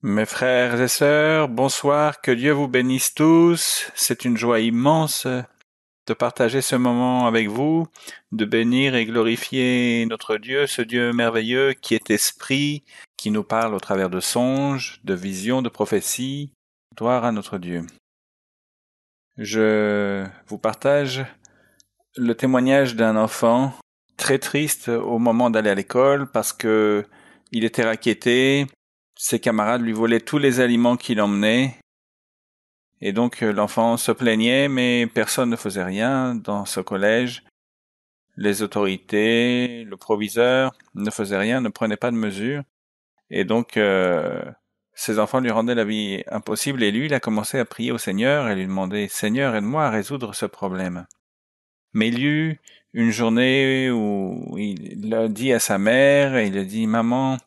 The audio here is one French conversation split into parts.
Mes frères et sœurs, bonsoir, que Dieu vous bénisse tous. C'est une joie immense de partager ce moment avec vous, de bénir et glorifier notre Dieu, ce Dieu merveilleux qui est esprit, qui nous parle au travers de songes, de visions, de prophéties. Gloire à notre Dieu. Je vous partage le témoignage d'un enfant très triste au moment d'aller à l'école parce que il était racketté, ses camarades lui volaient tous les aliments qu'il emmenait. Et donc l'enfant se plaignait, mais personne ne faisait rien dans ce collège. Les autorités, le proviseur ne faisaient rien, ne prenaient pas de mesures. Et donc ses enfants lui rendaient la vie impossible. Et lui, il a commencé à prier au Seigneur et lui demander, Seigneur, aide-moi à résoudre ce problème. Mais il y eut une journée où il a dit à sa mère, et il a dit, Maman,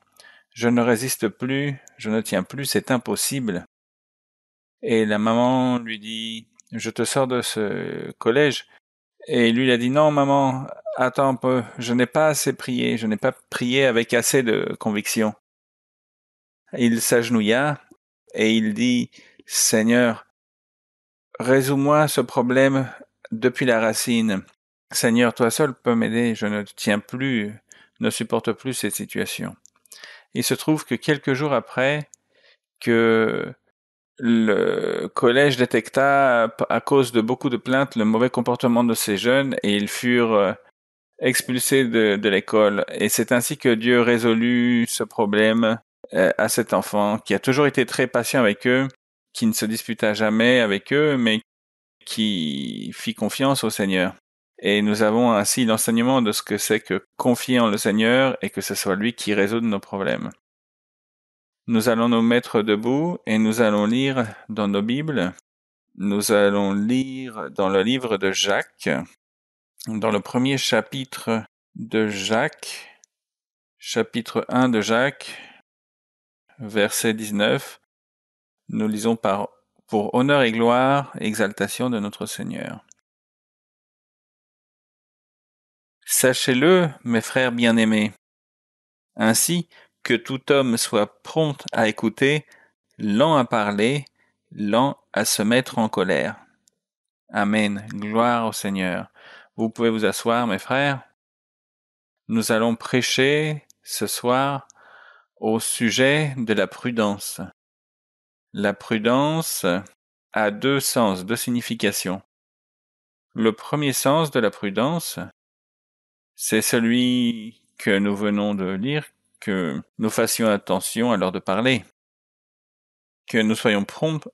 je ne résiste plus, je ne tiens plus, c'est impossible. Et la maman lui dit, je te sors de ce collège. Et lui, il a dit, non, maman, attends un peu, je n'ai pas assez prié, je n'ai pas prié avec assez de conviction. Il s'agenouilla et il dit, Seigneur, résous-moi ce problème depuis la racine. Seigneur, toi seul peux m'aider, je ne tiens plus, ne supporte plus cette situation. Il se trouve que quelques jours après, que le collège détecta, à cause de beaucoup de plaintes, le mauvais comportement de ces jeunes et ils furent expulsés de l'école. Et c'est ainsi que Dieu résolut ce problème à cet enfant qui a toujours été très patient avec eux, qui ne se disputa jamais avec eux, mais qui fit confiance au Seigneur. Et nous avons ainsi l'enseignement de ce que c'est que confier en le Seigneur et que ce soit lui qui résout nos problèmes. Nous allons nous mettre debout et nous allons lire dans nos Bibles. Nous allons lire dans le livre de Jacques, dans le premier chapitre de Jacques, chapitre 1 de Jacques, verset 19. Nous lisons pour honneur et gloire et exaltation de notre Seigneur. Sachez-le, mes frères bien-aimés, ainsi que tout homme soit prompt à écouter, lent à parler, lent à se mettre en colère. Amen. Gloire au Seigneur. Vous pouvez vous asseoir, mes frères. Nous allons prêcher ce soir au sujet de la prudence. La prudence a deux sens, deux significations. Le premier sens de la prudence, c'est celui que nous venons de lire, que nous fassions attention à l'heure de parler, que nous soyons prompts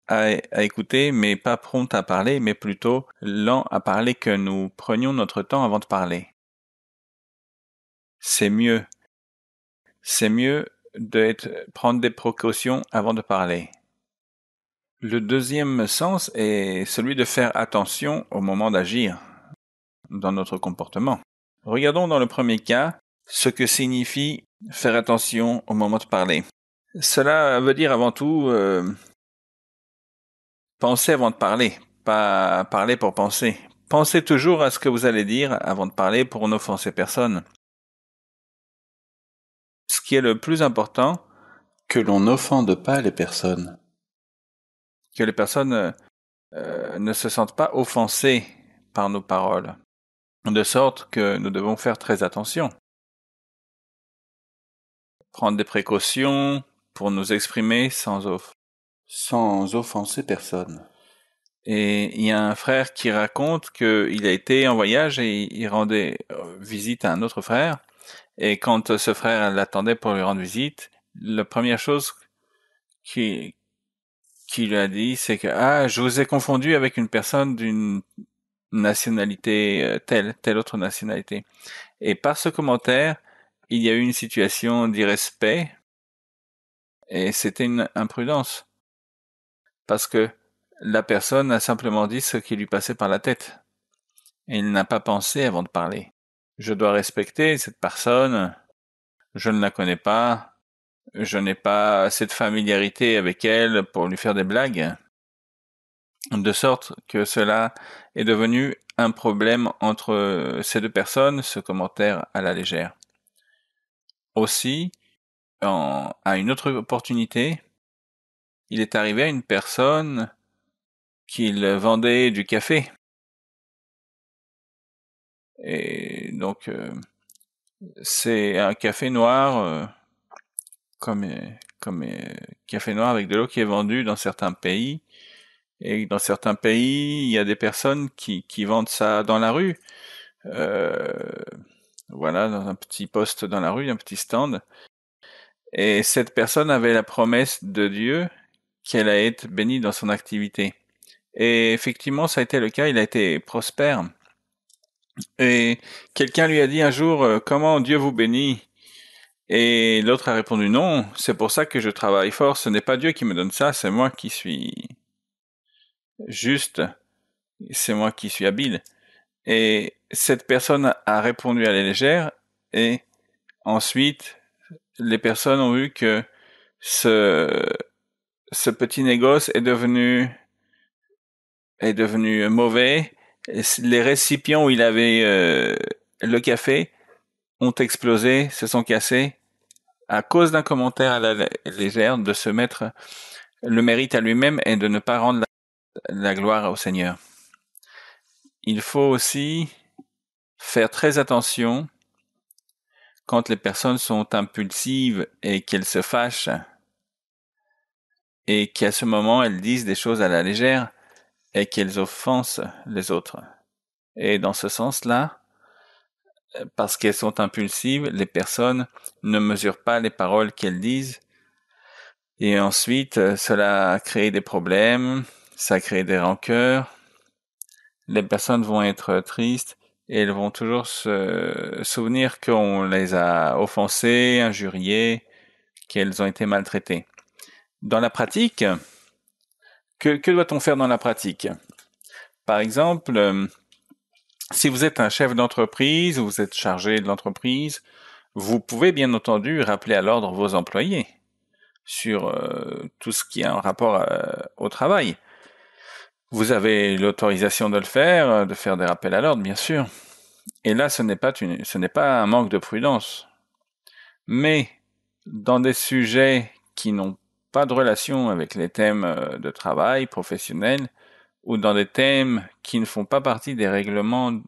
à écouter, mais pas prompts à parler, mais plutôt lents à parler, que nous prenions notre temps avant de parler. C'est mieux. C'est mieux prendre des précautions avant de parler. Le deuxième sens est celui de faire attention au moment d'agir dans notre comportement. Regardons dans le premier cas ce que signifie faire attention au moment de parler. Cela veut dire avant tout penser avant de parler, pas parler pour penser. Pensez toujours à ce que vous allez dire avant de parler pour n'offenser personne. Ce qui est le plus important, que l'on n'offende pas les personnes. Que les personnes ne se sentent pas offensées par nos paroles. De sorte que nous devons faire très attention. Prendre des précautions pour nous exprimer sans offenser personne. Et il y a un frère qui raconte qu'il a été en voyage et il rendait visite à un autre frère. Et quand ce frère l'attendait pour lui rendre visite, la première chose qu'il lui a dit, c'est que je vous ai confondu avec une personne d'une nationalité telle autre nationalité. Et par ce commentaire, il y a eu une situation d'irrespect et c'était une imprudence. Parce que la personne a simplement dit ce qui lui passait par la tête. Et il n'a pas pensé avant de parler. Je dois respecter cette personne, je ne la connais pas, je n'ai pas assez de familiarité avec elle pour lui faire des blagues. De sorte que cela est devenu un problème entre ces deux personnes, ce commentaire à la légère. Aussi, à une autre opportunité, il est arrivé à une personne qu'il vendait du café. Et donc, c'est un café noir, comme, comme café noir avec de l'eau qui est vendu dans certains pays. Et dans certains pays, il y a des personnes qui vendent ça dans la rue. Euh, voilà, dans un petit poste dans la rue, un petit stand. Et cette personne avait la promesse de Dieu qu'elle allait être bénie dans son activité. Et effectivement, ça a été le cas, il a été prospère. Et quelqu'un lui a dit un jour, comment Dieu vous bénit? Et l'autre a répondu, non, c'est pour ça que je travaille fort, ce n'est pas Dieu qui me donne ça, c'est moi qui suis juste, c'est moi qui suis habile. Et cette personne a répondu à la légère, et ensuite, les personnes ont vu que ce, ce petit négoce est devenu mauvais. Les récipients où il avait le café ont explosé, se sont cassés à cause d'un commentaire à la légère, de se mettre le mérite à lui-même et de ne pas rendre la gloire au Seigneur. Il faut aussi faire très attention quand les personnes sont impulsives et qu'elles se fâchent et qu'à ce moment elles disent des choses à la légère et qu'elles offensent les autres. Et dans ce sens-là, parce qu'elles sont impulsives, les personnes ne mesurent pas les paroles qu'elles disent et ensuite cela crée des problèmes, ça crée des rancœurs, les personnes vont être tristes et elles vont toujours se souvenir qu'on les a offensées, injuriées, qu'elles ont été maltraitées. Dans la pratique, que doit-on faire dans la pratique? Par exemple, si vous êtes un chef d'entreprise, vous êtes chargé de l'entreprise, vous pouvez bien entendu rappeler à l'ordre vos employés sur tout ce qui a un rapport au travail. Vous avez l'autorisation de faire des rappels à l'ordre, bien sûr. Et là, ce n'est pas un manque de prudence. Mais dans des sujets qui n'ont pas de relation avec les thèmes de travail professionnel ou dans des thèmes qui ne font pas partie des règlements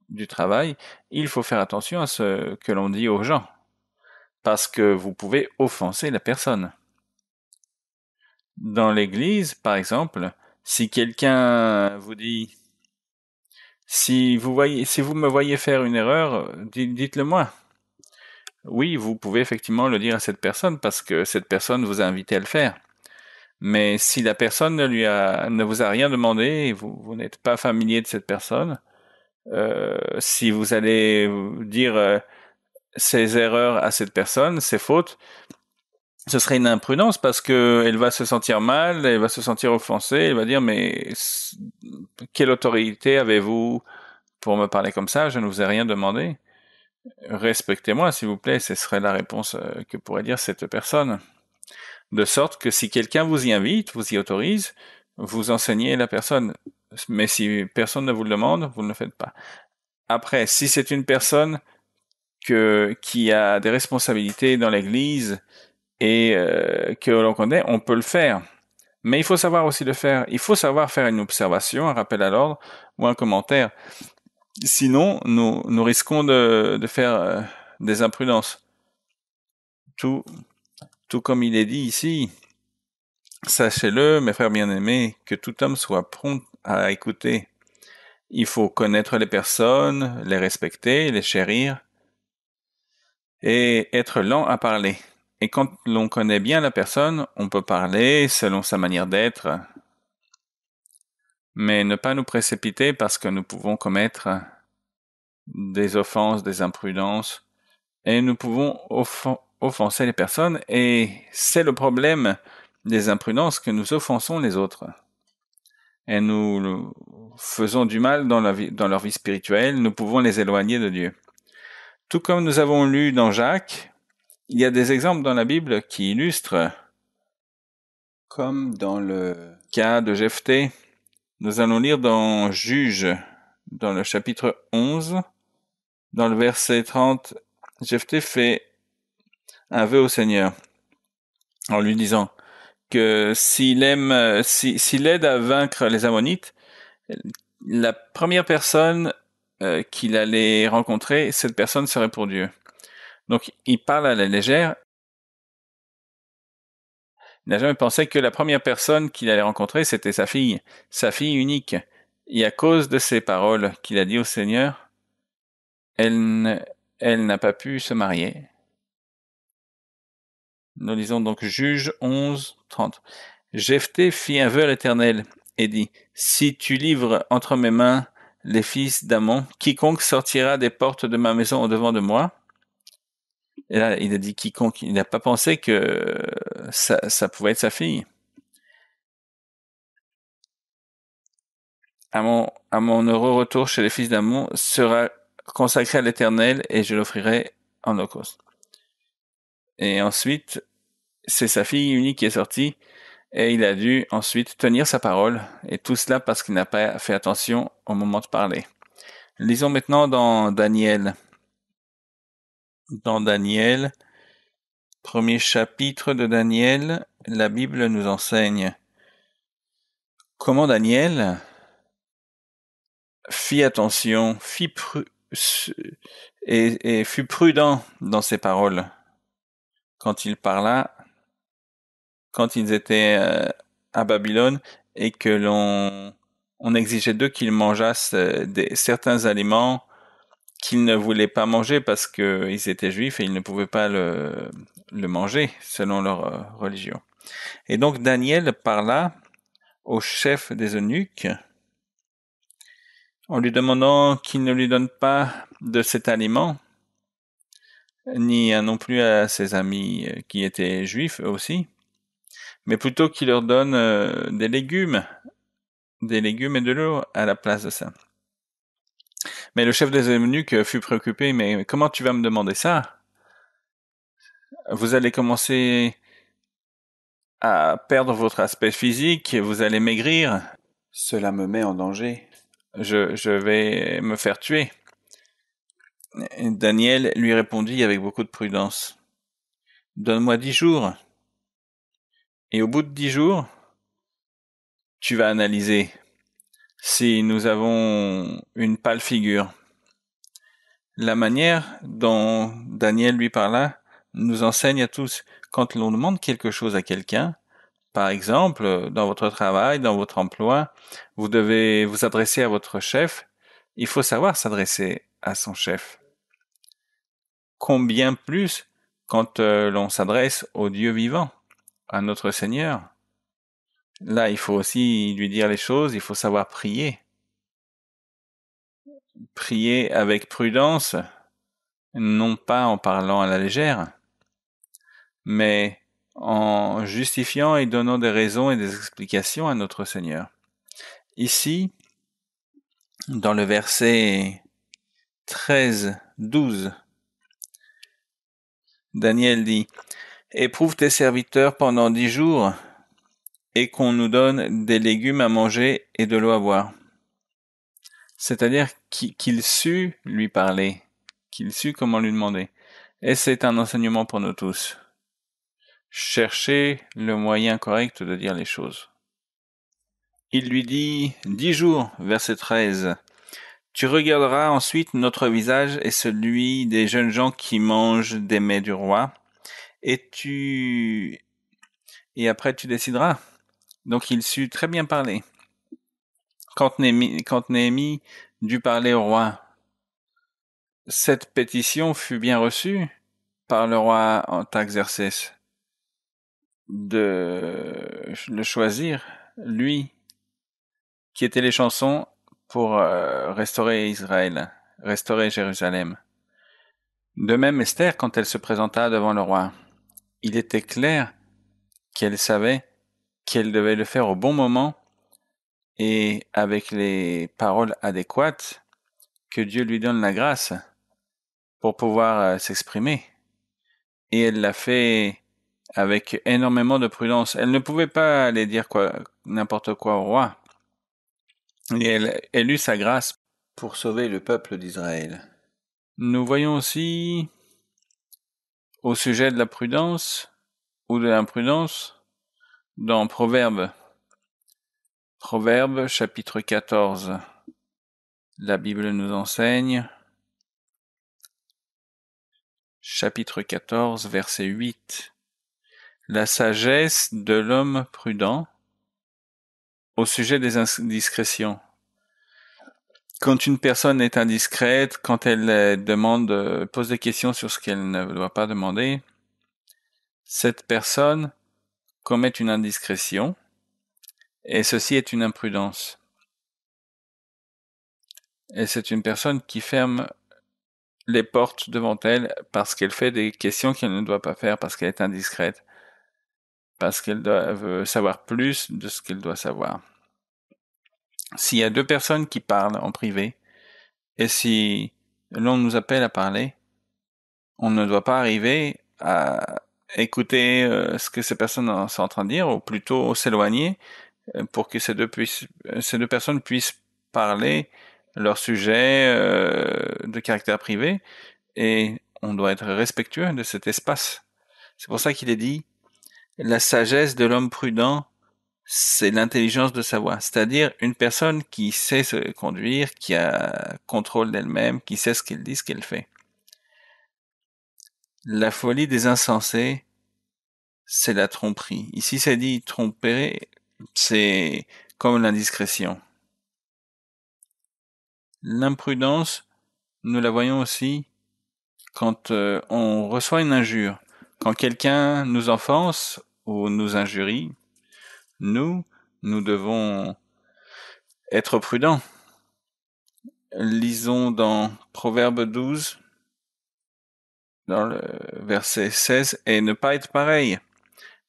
du travail, il faut faire attention à ce que l'on dit aux gens, parce que vous pouvez offenser la personne. Dans l'église, par exemple, si quelqu'un vous dit si vous me voyez faire une erreur, dites-le moi. Oui, vous pouvez effectivement le dire à cette personne parce que cette personne vous a invité à le faire. Mais si la personne ne vous a rien demandé et vous n'êtes pas familier de cette personne, si vous allez dire ses erreurs à cette personne, ses fautes, ce serait une imprudence parce que elle va se sentir mal, elle va se sentir offensée, elle va dire mais quelle autorité avez-vous pour me parler comme ça? Je ne vous ai rien demandé. Respectez-moi, s'il vous plaît, ce serait la réponse que pourrait dire cette personne. De sorte que si quelqu'un vous y invite, vous y autorise, vous enseignez la personne. Mais si personne ne vous le demande, vous ne le faites pas. Après, si c'est une personne qui a des responsabilités dans l'église et que l'on connaît, on peut le faire. Mais il faut savoir aussi le faire. Il faut savoir faire une observation, un rappel à l'ordre ou un commentaire. Sinon, nous risquons de faire des imprudences. Tout comme il est dit ici, sachez-le, mes frères bien-aimés, que tout homme soit prompt à écouter. Il faut connaître les personnes, les respecter, les chérir, et être lent à parler. Et quand l'on connaît bien la personne, on peut parler selon sa manière d'être, mais ne pas nous précipiter parce que nous pouvons commettre des offenses, des imprudences, et nous pouvons offenser les personnes, et c'est le problème des imprudences que nous offensons les autres. Et nous faisons du mal dans leur vie spirituelle, nous pouvons les éloigner de Dieu. Tout comme nous avons lu dans Jacques, il y a des exemples dans la Bible qui illustrent, comme dans le cas de Jephthé. Nous allons lire dans Juges, dans le chapitre 11, dans le verset 30, Jephthé fait un vœu au Seigneur. en lui disant que s'il aide à vaincre les Ammonites, la première personne qu'il allait rencontrer, cette personne serait pour Dieu. Donc il parle à la légère. Il n'a jamais pensé que la première personne qu'il allait rencontrer, c'était sa fille unique. Et à cause de ces paroles qu'il a dit au Seigneur, elle, elle n'a pas pu se marier. Nous lisons donc Juge 11:30. Jephthé fit un vœu à l'Éternel et dit, si tu livres entre mes mains les fils d'Ammon, quiconque sortira des portes de ma maison au devant de moi. Et là, il a dit quiconque, il n'a pas pensé que ça pouvait être sa fille. À mon heureux retour chez les fils d'Ammon sera consacré à l'Éternel et je l'offrirai en holocauste. Et ensuite, c'est sa fille unique qui est sortie et il a dû ensuite tenir sa parole et tout cela parce qu'il n'a pas fait attention au moment de parler. Lisons maintenant dans Daniel. Dans Daniel, premier chapitre de Daniel, la Bible nous enseigne comment Daniel fit attention, et fut prudent dans ses paroles quand il parla, quand ils étaient à Babylone et que on exigeait d'eux qu'ils mangeassent certains aliments qu'ils ne voulaient pas manger parce qu'ils étaient juifs et ils ne pouvaient pas le manger selon leur religion. Et donc Daniel parla au chef des eunuques en lui demandant qu'il ne lui donne pas de cet aliment, ni non plus à ses amis qui étaient juifs eux aussi, mais plutôt qu'il leur donne des légumes et de l'eau à la place de ça. Mais le chef des eunuques fut préoccupé, mais comment tu vas me demander ça? Vous allez commencer à perdre votre aspect physique, vous allez maigrir. Cela me met en danger. Je vais me faire tuer. Et Daniel lui répondit avec beaucoup de prudence. Donne-moi 10 jours. Et au bout de 10 jours, tu vas analyser si nous avons une pâle figure. La manière dont Daniel lui parla nous enseigne à tous. Quand l'on demande quelque chose à quelqu'un, par exemple, dans votre travail, dans votre emploi, vous devez vous adresser à votre chef. Il faut savoir s'adresser à son chef. Combien plus quand l'on s'adresse au Dieu vivant, à notre Seigneur. Là, il faut aussi lui dire les choses, il faut savoir prier. Prier avec prudence, non pas en parlant à la légère, mais en justifiant et donnant des raisons et des explications à notre Seigneur. Ici, dans le verset 13-12, Daniel dit, éprouve tes serviteurs pendant 10 jours et qu'on nous donne des légumes à manger et de l'eau à boire. C'est-à-dire qu'il sut lui parler, qu'il sut comment lui demander. Et c'est un enseignement pour nous tous. Cherchez le moyen correct de dire les choses. Il lui dit 10 jours, verset 13. Tu regarderas ensuite notre visage et celui des jeunes gens qui mangent des mets du roi, et après tu décideras. Donc il sut très bien parler. Quand Néhémie dut parler au roi, cette pétition fut bien reçue par le roi Artaxerxès de le choisir, lui, qui était les chansons pour restaurer Israël, restaurer Jérusalem. De même Esther, quand elle se présenta devant le roi, il était clair qu'elle savait qu'elle devait le faire au bon moment et avec les paroles adéquates, que Dieu lui donne la grâce pour pouvoir s'exprimer. Et elle l'a fait avec énormément de prudence. Elle ne pouvait pas aller dire n'importe quoi au roi. Et elle eut sa grâce pour sauver le peuple d'Israël. Nous voyons aussi, au sujet de la prudence, ou de l'imprudence? Dans Proverbes chapitre 14, la Bible nous enseigne, chapitre 14, verset 8. La sagesse de l'homme prudent au sujet des indiscrétions. Quand une personne est indiscrète, quand elle pose des questions sur ce qu'elle ne doit pas demander, cette personne commet une indiscrétion, et ceci est une imprudence. Et c'est une personne qui ferme les portes devant elle parce qu'elle fait des questions qu'elle ne doit pas faire, parce qu'elle est indiscrète, parce qu'elle veut savoir plus de ce qu'elle doit savoir. S'il y a deux personnes qui parlent en privé, et si l'on nous appelle à parler, on ne doit pas arriver à écouter ce que ces personnes sont en train de dire, ou plutôt s'éloigner pour que ces deux personnes puissent parler leur sujet de caractère privé, et on doit être respectueux de cet espace. C'est pour ça qu'il est dit, la sagesse de l'homme prudent, c'est l'intelligence de savoir, c'est-à-dire une personne qui sait se conduire, qui a contrôle d'elle-même, qui sait ce qu'elle dit, ce qu'elle fait. La folie des insensés, c'est la tromperie. Ici, c'est dit tromper, c'est comme l'indiscrétion. L'imprudence, nous la voyons aussi quand on reçoit une injure. Quand quelqu'un nous offense ou nous injurie, nous devons être prudents. Lisons dans Proverbe 12, dans le verset 16, et ne pas être pareil.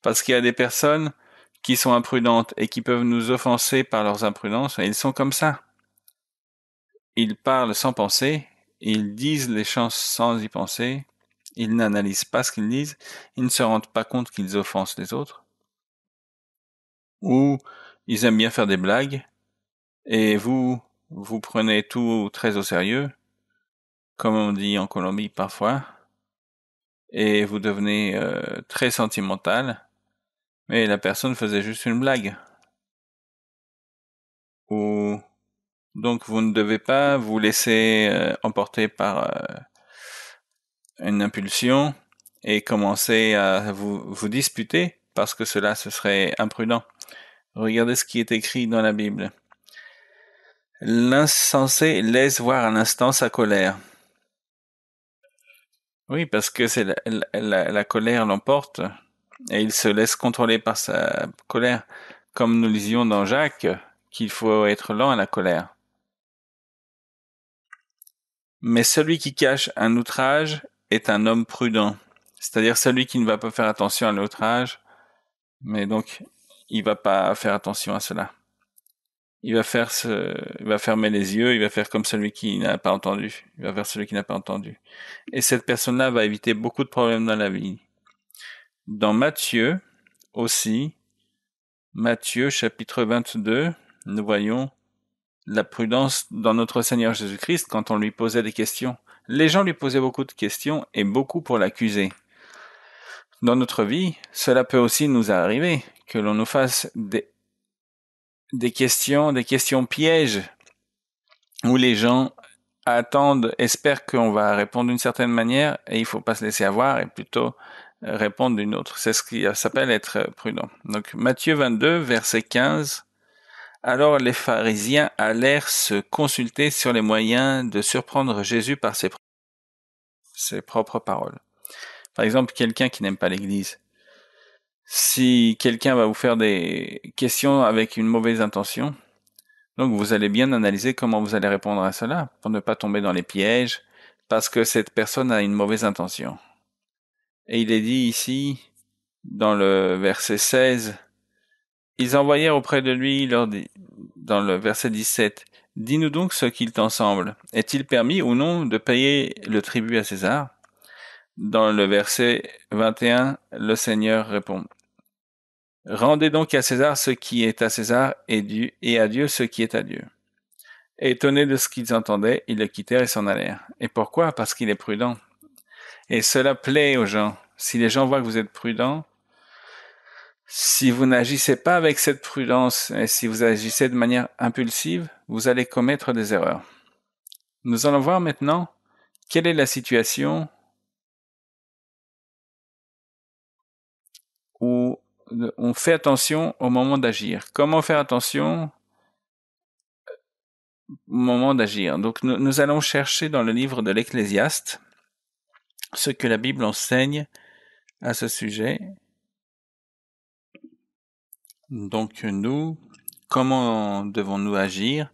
Parce qu'il y a des personnes qui sont imprudentes et qui peuvent nous offenser par leurs imprudences, et ils sont comme ça. Ils parlent sans penser, ils disent les choses sans y penser, ils n'analysent pas ce qu'ils disent, ils ne se rendent pas compte qu'ils offensent les autres. Ou ils aiment bien faire des blagues, et vous prenez tout très au sérieux, comme on dit en Colombie parfois, et vous devenez très sentimental, mais la personne faisait juste une blague. Ou donc vous ne devez pas vous laisser emporter par une impulsion et commencer à vous disputer, parce que cela ce serait imprudent. Regardez ce qui est écrit dans la Bible. L'insensé laisse voir un instant sa colère. Oui, parce que c'est la colère l'emporte, et il se laisse contrôler par sa colère, comme nous lisions dans Jacques, qu'il faut être lent à la colère. Mais celui qui cache un outrage est un homme prudent, c'est-à-dire celui qui ne va pas faire attention à l'outrage, mais donc il va pas faire attention à cela. Il va fermer les yeux, il va faire comme celui qui n'a pas entendu. Il va faire celui qui n'a pas entendu. Et cette personne-là va éviter beaucoup de problèmes dans la vie. Dans Matthieu aussi, Matthieu chapitre 22, nous voyons la prudence dans notre Seigneur Jésus-Christ quand on lui posait des questions. Les gens lui posaient beaucoup de questions et beaucoup pour l'accuser. Dans notre vie, cela peut aussi nous arriver, que l'on nous fasse des questions pièges, où les gens espèrent qu'on va répondre d'une certaine manière, et il faut pas se laisser avoir, et plutôt répondre d'une autre. C'est ce qui s'appelle être prudent. Donc, Matthieu 22, verset 15. Alors les pharisiens allèrent se consulter sur les moyens de surprendre Jésus par ses propres paroles. Par exemple, quelqu'un qui n'aime pas l'Église. Si quelqu'un va vous faire des questions avec une mauvaise intention, donc vous allez bien analyser comment vous allez répondre à cela pour ne pas tomber dans les pièges, parce que cette personne a une mauvaise intention. Et il est dit ici, dans le verset 16, ils envoyèrent auprès de lui, dans le verset 17, « Dis-nous donc ce qu'il t'en semble. Est-il permis ou non de payer le tribut à César ?» Dans le verset 21, le Seigneur répond, « Rendez donc à César ce qui est à César et à Dieu ce qui est à Dieu. » Étonnés de ce qu'ils entendaient, ils le quittèrent et s'en allèrent. Et pourquoi? Parce qu'il est prudent. Et cela plaît aux gens. Si les gens voient que vous êtes prudent, Si vous n'agissez pas avec cette prudence et si vous agissez de manière impulsive, vous allez commettre des erreurs. Nous allons voir maintenant quelle est la situation où on fait attention au moment d'agir. Comment faire attention au moment d'agir? Donc nous allons chercher dans le livre de l'Ecclésiaste ce que la Bible enseigne à ce sujet. Donc comment devons-nous agir?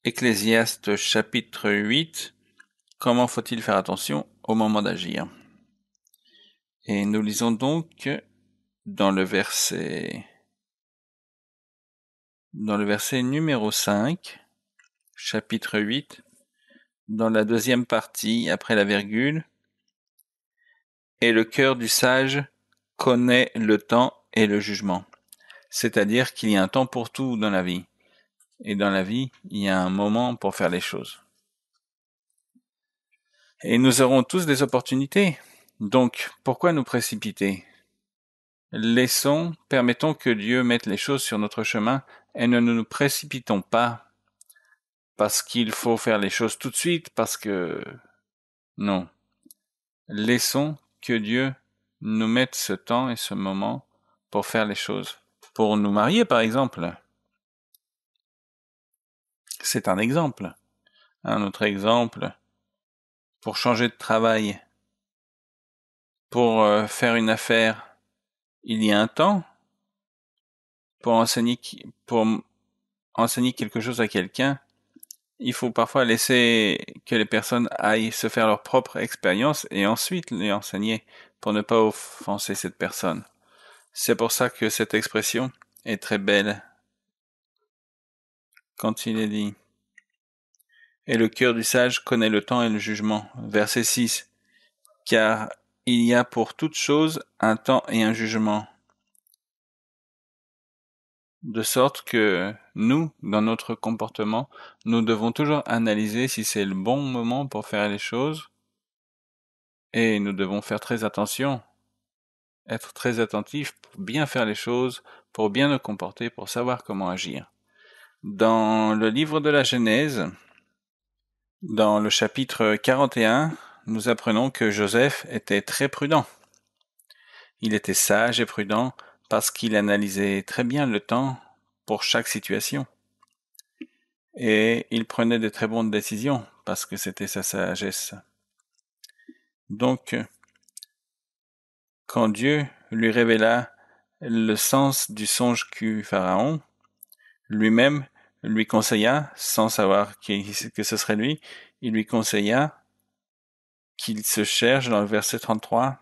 Ecclésiaste chapitre 8, comment faut-il faire attention au moment d'agir? Et nous lisons donc dans le verset numéro 5, chapitre 8, dans la deuxième partie, après la virgule, et le cœur du sage connaît le temps et le jugement. C'est-à-dire qu'il y a un temps pour tout dans la vie. Et dans la vie, il y a un moment pour faire les choses. Et nous aurons tous des opportunités. Donc, pourquoi nous précipiter? Permettons que Dieu mette les choses sur notre chemin et ne nous précipitons pas parce qu'il faut faire les choses tout de suite, non. Laissons que Dieu nous mette ce temps et ce moment pour faire les choses. Pour nous marier, par exemple. C'est un exemple. Un autre exemple, pour changer de travail, pour faire une affaire, il y a un temps. Pour enseigner quelque chose à quelqu'un, il faut parfois laisser que les personnes aillent se faire leur propre expérience et ensuite les enseigner pour ne pas offenser cette personne. C'est pour ça que cette expression est très belle quand il est dit « Et le cœur du sage connaît le temps et le jugement ». Verset 6. « Car il y a pour toute chose un temps et un jugement. » De sorte que nous, dans notre comportement, nous devons toujours analyser si c'est le bon moment pour faire les choses et nous devons faire très attention, être très attentifs pour bien faire les choses, pour bien nous comporter, pour savoir comment agir. Dans le livre de la Genèse, dans le chapitre 41, nous apprenons que Joseph était très prudent. Il était sage et prudent parce qu'il analysait très bien le temps pour chaque situation. Et il prenait de très bonnes décisions parce que c'était sa sagesse. Donc, quand Dieu lui révéla le sens du songe qu'eut Pharaon, lui-même lui conseilla, sans savoir que ce serait lui, il lui conseilla qu'il se cherche dans le verset 33.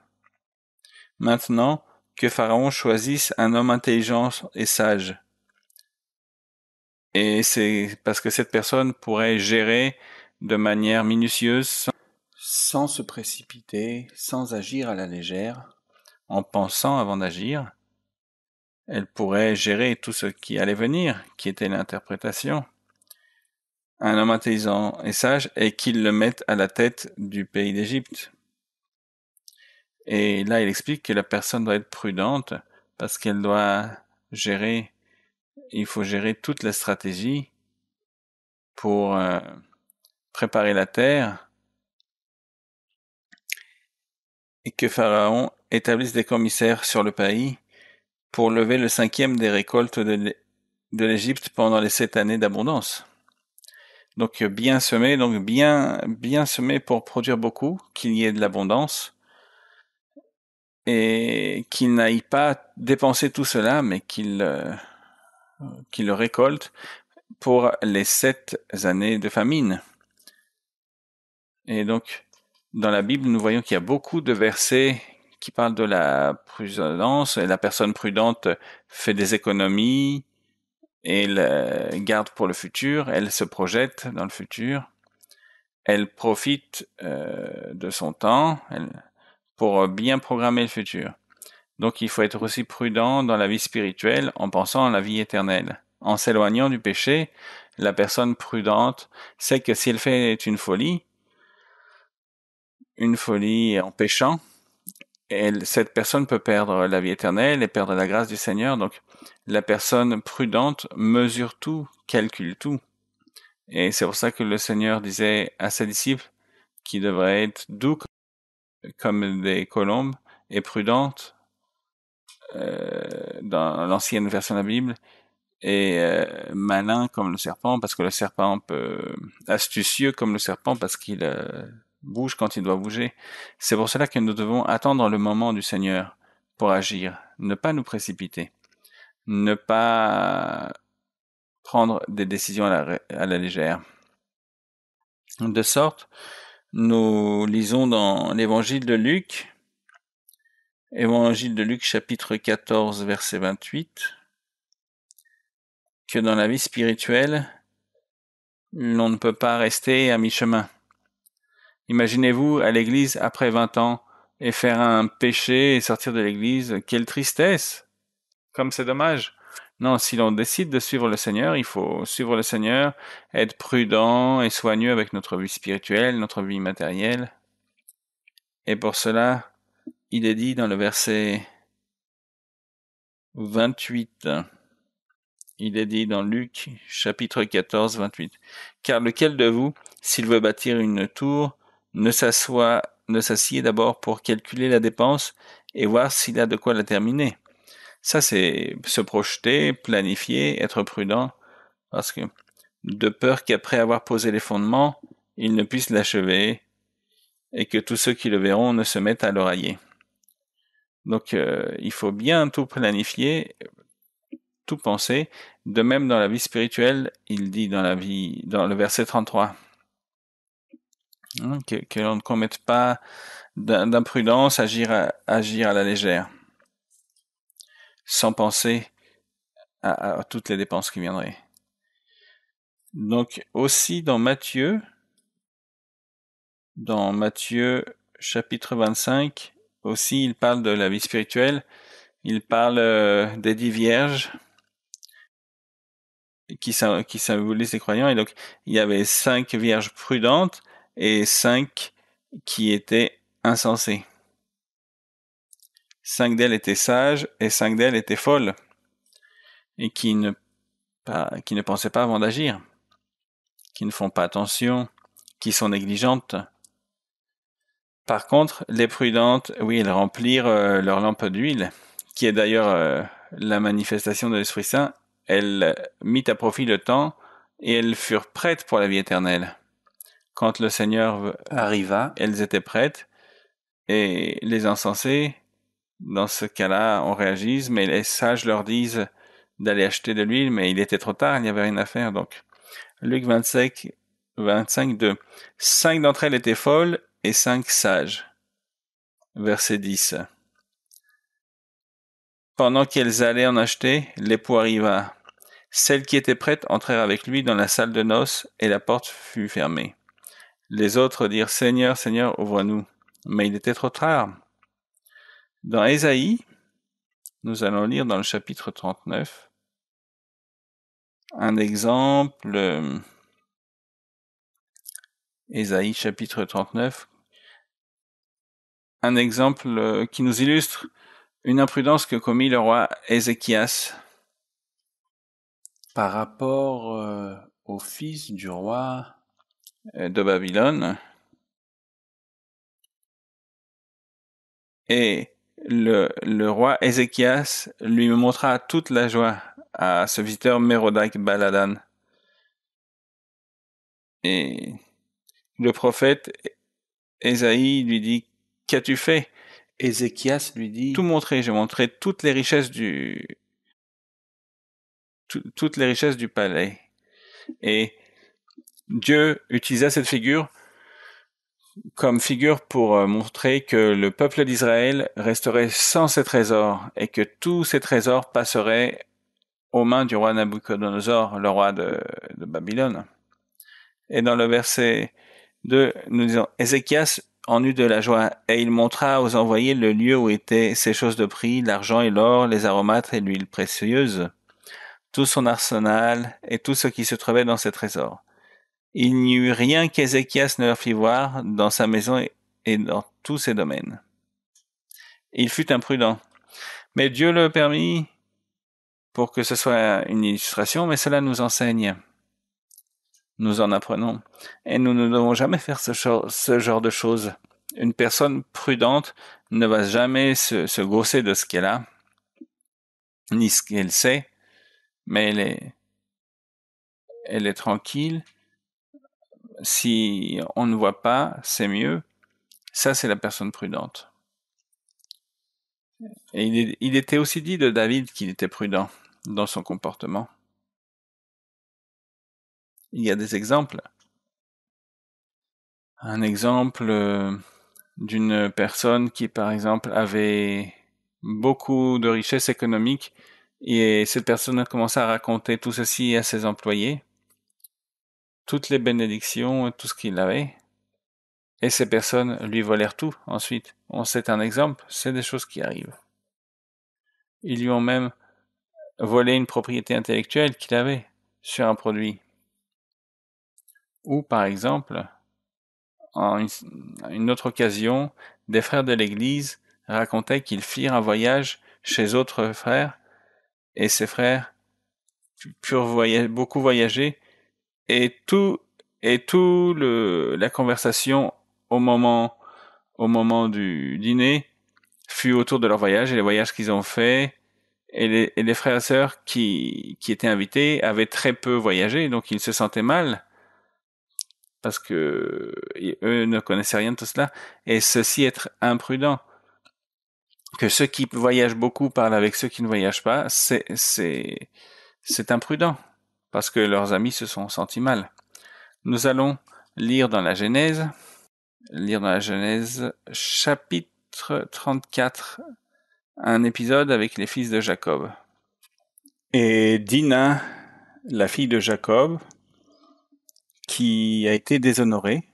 Maintenant, que Pharaon choisisse un homme intelligent et sage. Et c'est parce que cette personne pourrait gérer de manière minutieuse, sans se précipiter, sans agir à la légère, en pensant avant d'agir. Elle pourrait gérer tout ce qui allait venir, qui était l'interprétation. Un homme intelligent et sage, et qu'il le mette à la tête du pays d'Égypte. Et là, il explique que la personne doit être prudente, parce qu'elle doit gérer, il faut gérer toute la stratégie pour préparer la terre, et que Pharaon établisse des commissaires sur le pays pour lever le 5e des récoltes de l'Égypte pendant les 7 années d'abondance. Donc bien semé, donc bien semé pour produire beaucoup, qu'il y ait de l'abondance, et qu'il n'aille pas dépenser tout cela, mais qu'il le récolte pour les 7 années de famine. Et donc, dans la Bible, nous voyons qu'il y a beaucoup de versets qui parlent de la prudence, et la personne prudente fait des économies, et elle garde pour le futur, elle se projette dans le futur, elle profite de son temps pour bien programmer le futur. Donc il faut être aussi prudent dans la vie spirituelle en pensant à la vie éternelle. En s'éloignant du péché, la personne prudente sait que si elle fait une folie en péchant, cette personne peut perdre la vie éternelle et perdre la grâce du Seigneur. Donc, la personne prudente mesure tout, calcule tout. Et c'est pour ça que le Seigneur disait à ses disciples qu'ils devraient être doux comme des colombes et prudentes dans l'ancienne version de la Bible et malin comme le serpent parce que le serpent peut astucieux comme le serpent parce qu'il bouge quand il doit bouger. C'est pour cela que nous devons attendre le moment du Seigneur pour agir, ne pas nous précipiter, ne pas prendre des décisions à la légère. De sorte, nous lisons dans l'évangile de Luc, chapitre 14, verset 28, que dans la vie spirituelle, l'on ne peut pas rester à mi-chemin. Imaginez-vous à l'église après 20 ans et faire un péché et sortir de l'église. Quelle tristesse! Comme c'est dommage. Non, si l'on décide de suivre le Seigneur, il faut suivre le Seigneur, être prudent et soigneux avec notre vie spirituelle, notre vie matérielle. Et pour cela, il est dit dans le verset 28, il est dit dans Luc, chapitre 14, 28, « Car lequel de vous, s'il veut bâtir une tour, ne s'assied d'abord pour calculer la dépense et voir s'il a de quoi la terminer. » Ça, c'est se projeter, planifier, être prudent, parce que de peur qu'après avoir posé les fondements, il ne puisse l'achever et que tous ceux qui le verront ne se mettent à l'oreiller. Donc, il faut bien tout planifier, tout penser. De même, dans la vie spirituelle, il dit dans le verset 33, que l'on ne commette pas d'imprudence, agir à la légère, sans penser à toutes les dépenses qui viendraient. Donc, aussi dans Matthieu chapitre 25, aussi il parle de la vie spirituelle, il parle des 10 vierges qui symbolisent les croyants, et donc il y avait 5 vierges prudentes et 5 qui étaient insensées. 5 d'elles étaient sages et 5 d'elles étaient folles et qui ne pensaient pas avant d'agir, qui ne font pas attention, qui sont négligentes. Par contre, les prudentes, oui, elles remplirent leur lampe d'huile, qui est d'ailleurs la manifestation de l'Esprit Saint. Elles mit à profit le temps et elles furent prêtes pour la vie éternelle. Quand le Seigneur arriva, elles étaient prêtes et les insensés, dans ce cas-là, on réagit, mais les sages leur disent d'aller acheter de l'huile, mais il était trop tard, il n'y avait rien à faire. Donc, Luc 25, 2. 5 d'entre elles étaient folles et 5 sages. Verset 10. Pendant qu'elles allaient en acheter, l'époux arriva. Celles qui étaient prêtes entrèrent avec lui dans la salle de noces et la porte fut fermée. Les autres dirent « Seigneur, Seigneur, ouvre-nous ». Mais il était trop tard. Dans Ésaïe, nous allons lire dans le chapitre 39 un exemple. Ésaïe chapitre 39, un exemple qui nous illustre une imprudence que commit le roi Ézéchias par rapport au fils du roi de Babylone. Et le roi Ézéchias lui montra toute la joie à ce visiteur Mérodach Baladan. Et le prophète Ésaïe lui dit « Qu'as-tu fait ?» Ézéchias lui dit « Tout montré, j'ai montré toutes les richesses toutes les richesses du palais. » Et Dieu utilisa cette figure comme figure pour montrer que le peuple d'Israël resterait sans ses trésors et que tous ces trésors passeraient aux mains du roi Nabuchodonosor, le roi de Babylone. Et dans le verset 2, nous disons « Ézéchias en eut de la joie, et il montra aux envoyés le lieu où étaient ces choses de prix, l'argent et l'or, les aromates et l'huile précieuse, tout son arsenal et tout ce qui se trouvait dans ses trésors. Il n'y eut rien qu'Ézéchias ne leur fit voir dans sa maison et dans tous ses domaines. » Il fut imprudent. Mais Dieu le permit pour que ce soit une illustration, mais cela nous enseigne. Nous en apprenons. Et nous ne devons jamais faire ce genre de choses. Une personne prudente ne va jamais se gausser de ce qu'elle a, ni ce qu'elle sait, mais elle est tranquille. Si on ne voit pas, c'est mieux. Ça, c'est la personne prudente. Et il était aussi dit de David qu'il était prudent dans son comportement. Il y a des exemples. Un exemple d'une personne qui, par exemple, avait beaucoup de richesses économiques et cette personne a commencé à raconter tout ceci à ses employés, toutes les bénédictions, tout ce qu'il avait, et ces personnes lui volèrent tout ensuite. C'est un exemple, c'est des choses qui arrivent. Ils lui ont même volé une propriété intellectuelle qu'il avait sur un produit. Ou par exemple, en une autre occasion, des frères de l'Église racontaient qu'ils firent un voyage chez d'autres frères, et ces frères purent beaucoup voyager, et la conversation au moment du dîner fut autour de leur voyage et les voyages qu'ils ont faits, et les frères et sœurs qui étaient invités avaient très peu voyagé, donc ils se sentaient mal parce que eux ne connaissaient rien de tout cela, et ceci être imprudent. Que ceux qui voyagent beaucoup parlent avec ceux qui ne voyagent pas, c'est imprudent, parce que leurs amis se sont sentis mal. Nous allons lire dans la Genèse chapitre 34, un épisode avec les fils de Jacob. Et Dina, la fille de Jacob, qui a été déshonorée,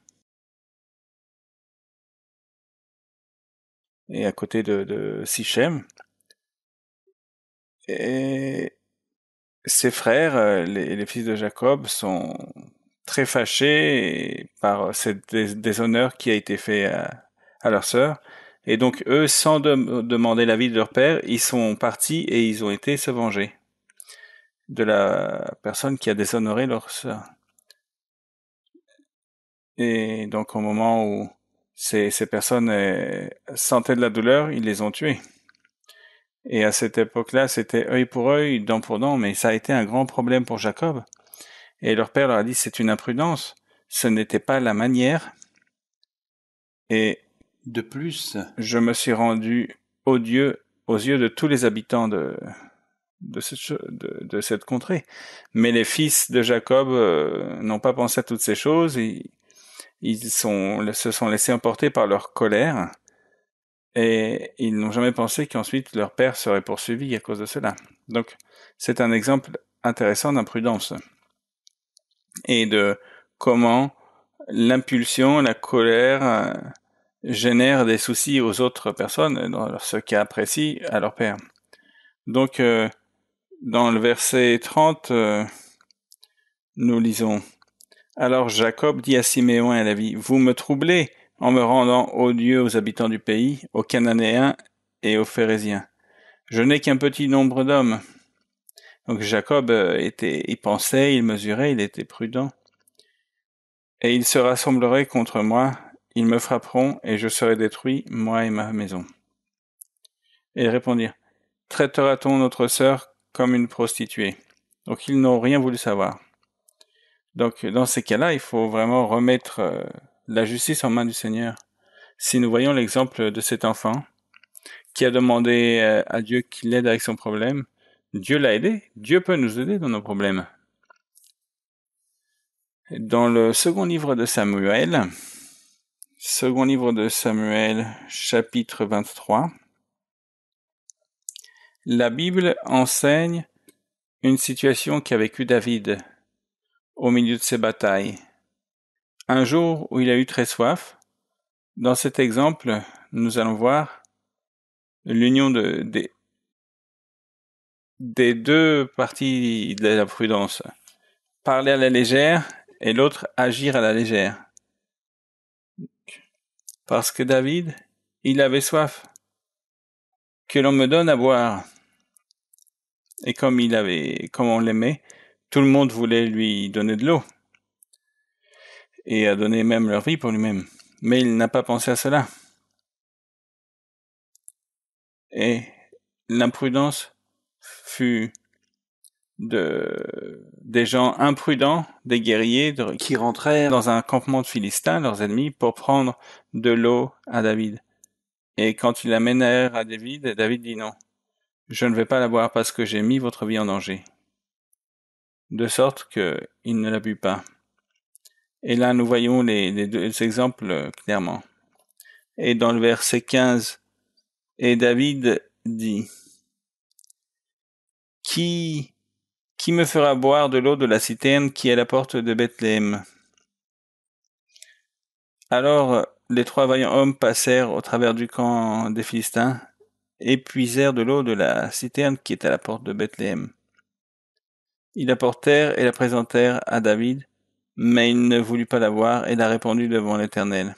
et à côté de Sichem, et ses frères, les fils de Jacob, sont très fâchés par cette déshonneur qui a été fait à leur sœur. Et donc eux, sans demander l'avis de leur père, ils sont partis et ils ont été se venger de la personne qui a déshonoré leur sœur. Et donc au moment où ces personnes sentaient de la douleur, ils les ont tués. Et à cette époque-là, c'était œil pour œil, dent pour dent, mais ça a été un grand problème pour Jacob. Et leur père leur a dit, c'est une imprudence, ce n'était pas la manière. Et de plus, je me suis rendu odieux aux yeux de tous les habitants de cette contrée. Mais les fils de Jacob n'ont pas pensé à toutes ces choses, ils se sont laissés emporter par leur colère, et ils n'ont jamais pensé qu'ensuite leur père serait poursuivi à cause de cela. Donc, c'est un exemple intéressant d'imprudence et de comment l'impulsion, la colère génère des soucis aux autres personnes, dans ce qui apprécient à leur père. Donc, dans le verset 30, nous lisons « Alors Jacob dit à Siméon et à Lévi, « Vous me troublez en me rendant odieux aux habitants du pays, aux Cananéens et aux Phérésiens. Je n'ai qu'un petit nombre d'hommes. » Donc Jacob il pensait, il mesurait, il était prudent. « Et ils se rassembleraient contre moi, ils me frapperont, et je serai détruit, moi et ma maison. » Et ils répondirent, « Traitera-t-on notre sœur comme une prostituée ?» Donc ils n'ont rien voulu savoir. Donc dans ces cas-là, il faut vraiment remettre la justice en main du Seigneur. Si nous voyons l'exemple de cet enfant qui a demandé à Dieu qu'il l'aide avec son problème, Dieu l'a aidé. Dieu peut nous aider dans nos problèmes. Dans le second livre de Samuel, chapitre 23, la Bible enseigne une situation qu'a vécue David au milieu de ses batailles. Un jour où il a eu très soif. Dans cet exemple, nous allons voir l'union des deux parties de la prudence. Parler à la légère et l'autre agir à la légère. Parce que David, il avait soif. que l'on me donne à boire. Et comme on l'aimait, tout le monde voulait lui donner de l'eau. Et a donné même leur vie pour lui-même. Mais il n'a pas pensé à cela. Et l'imprudence fut des gens imprudents, des guerriers qui rentrèrent dans un campement de Philistins, leurs ennemis, pour prendre de l'eau à David. Et quand ils l'amènèrent à David, David dit non. Je ne vais pas la boire parce que j'ai mis votre vie en danger. De sorte qu'il ne la but pas. Et là, nous voyons les deux exemples clairement. Et dans le verset 15, et David dit, Qui me fera boire de l'eau de la citerne qui est à la porte de Bethléem? Alors les 3 vaillants hommes passèrent au travers du camp des Philistins, et puisèrent de l'eau de la citerne qui est à la porte de Bethléem. Ils l'apportèrent et la présentèrent à David, mais il ne voulut pas la boire et la répandit devant l'Éternel.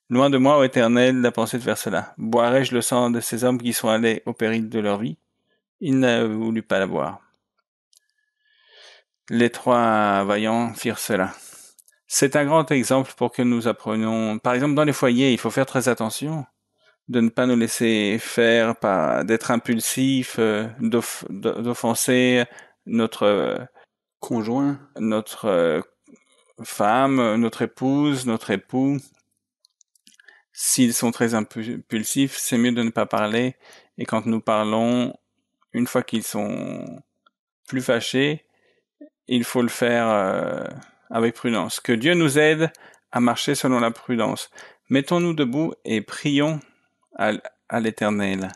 Loin de moi, ô Éternel, la pensée de faire cela. Boirai-je le sang de ces hommes qui sont allés au péril de leur vie? Il ne voulut pas la boire. Les 3 vaillants firent cela. C'est un grand exemple pour que nous apprenions. Par exemple, dans les foyers, il faut faire très attention de ne pas nous laisser faire, d'être impulsif, d'offenser notre conjoint, notre femme, notre épouse, notre époux. S'ils sont très impulsifs, c'est mieux de ne pas parler. Et quand nous parlons, une fois qu'ils sont plus fâchés, il faut le faire avec prudence. Que Dieu nous aide à marcher selon la prudence. Mettons-nous debout et prions à l'Éternel.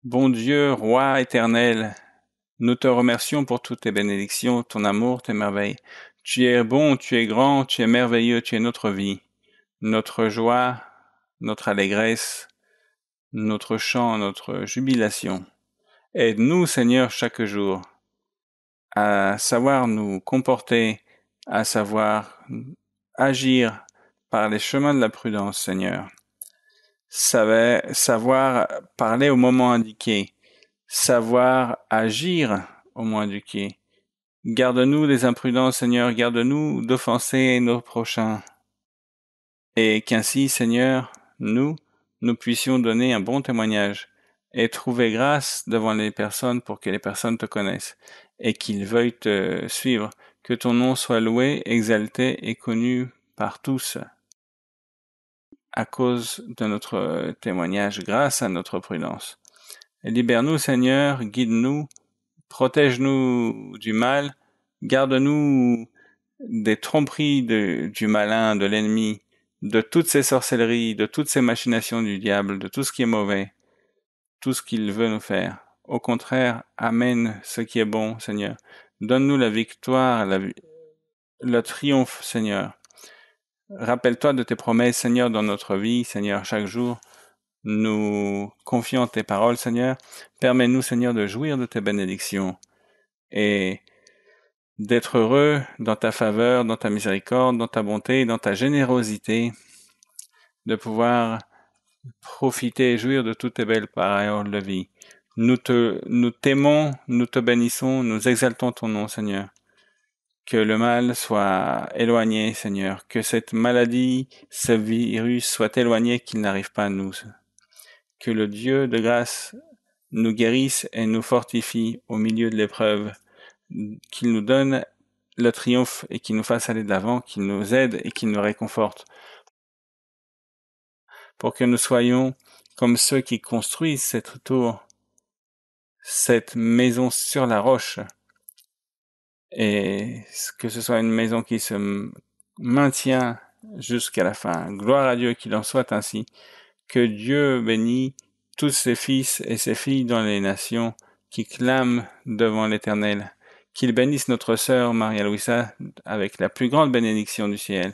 Bon Dieu, Roi éternel, nous te remercions pour toutes tes bénédictions, ton amour, tes merveilles. Tu es bon, tu es grand, tu es merveilleux, tu es notre vie, notre joie, notre allégresse, notre chant, notre jubilation. Aide-nous, Seigneur, chaque jour à savoir nous comporter, à savoir agir par les chemins de la prudence, Seigneur. Savoir parler au moment indiqué, savoir agir au moment indiqué. Garde-nous des imprudences, Seigneur, garde-nous d'offenser nos prochains. Et qu'ainsi, Seigneur, nous puissions donner un bon témoignage et trouver grâce devant les personnes pour que les personnes te connaissent et qu'ils veuillent te suivre, que ton nom soit loué, exalté et connu par tous à cause de notre témoignage grâce à notre prudence. Libère-nous, Seigneur, guide-nous, protège-nous du mal, garde-nous des tromperies du malin, de l'ennemi, de toutes ces sorcelleries, de toutes ces machinations du diable, de tout ce qui est mauvais, tout ce qu'il veut nous faire. Au contraire, amène ce qui est bon, Seigneur. Donne-nous la victoire, le triomphe, Seigneur. Rappelle-toi de tes promesses, Seigneur, dans notre vie, Seigneur, chaque jour. Nous confions tes paroles, Seigneur. Permets-nous, Seigneur, de jouir de tes bénédictions et d'être heureux dans ta faveur, dans ta miséricorde, dans ta bonté, dans ta générosité, de pouvoir profiter et jouir de toutes tes belles paroles de vie. Nous t'aimons, nous te bénissons, nous exaltons ton nom, Seigneur. Que le mal soit éloigné, Seigneur. Que cette maladie, ce virus soit éloigné, qu'il n'arrive pas à nous. Que le Dieu de grâce nous guérisse et nous fortifie au milieu de l'épreuve. Qu'il nous donne le triomphe et qu'il nous fasse aller de l'avant, qu'il nous aide et qu'il nous réconforte. Pour que nous soyons comme ceux qui construisent cette tour, cette maison sur la roche, et que ce soit une maison qui se maintient jusqu'à la fin. Gloire à Dieu qu'il en soit ainsi. Que Dieu bénisse tous ses fils et ses filles dans les nations qui clament devant l'Éternel. Qu'il bénisse notre sœur Maria-Louisa avec la plus grande bénédiction du ciel.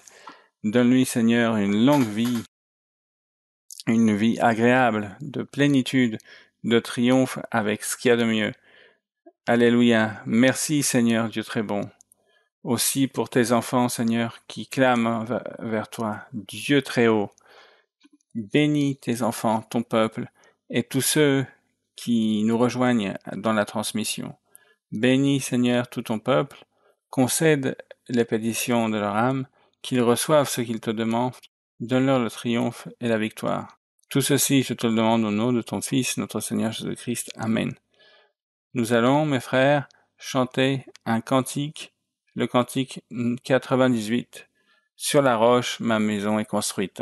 Donne-lui, Seigneur, une longue vie, une vie agréable, de plénitude, de triomphe avec ce qu'il y a de mieux. Alléluia. Merci, Seigneur, Dieu très bon. Aussi pour tes enfants, Seigneur, qui clament vers toi, Dieu très haut. Bénis tes enfants, ton peuple, et tous ceux qui nous rejoignent dans la transmission. Bénis, Seigneur, tout ton peuple, concède les pétitions de leur âme, qu'ils reçoivent ce qu'ils te demandent, donne-leur le triomphe et la victoire. Tout ceci, je te le demande au nom de ton Fils, notre Seigneur Jésus-Christ. Amen. Nous allons, mes frères, chanter un cantique, le cantique 98. Sur la roche, ma maison est construite.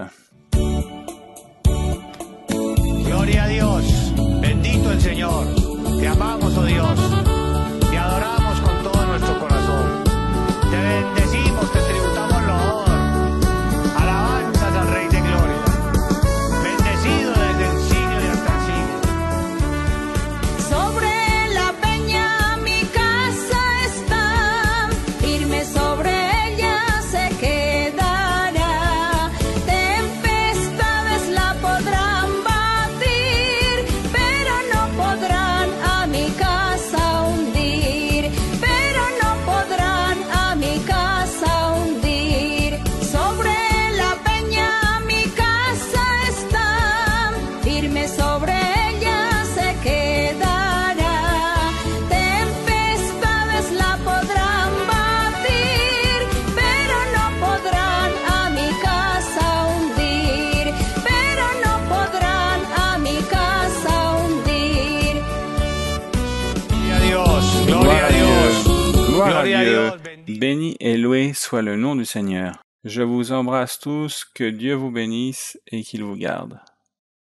Gloria a Dios, bendito el Señor, te amamos, oh Dios, te adoramos con todo nuestro corazón, te bendecimos, te tributamos loor, alabanzas al Rey de Gloria, bendecido desde el siglo y hasta el siglo. Sobre la peña mi casa está, firme sobre ella se quedará, tempestades la podrán batir, pero no podrán a mi casa hundir, pero no podrán a mi casa hundir. Sobre la peña mi casa está, firme sobre ella se quedará, tempestades la podrán batir, pero no podrán a mi casa hundir, pero no podrán a mi casa hundir. Gloria a Dios, gloria a Dios, Gloire à gloria a Dieu. Dios, bendito. Béni et loué soit le nom du Seigneur. Je vous embrasse tous, que Dieu vous bénisse et qu'il vous garde.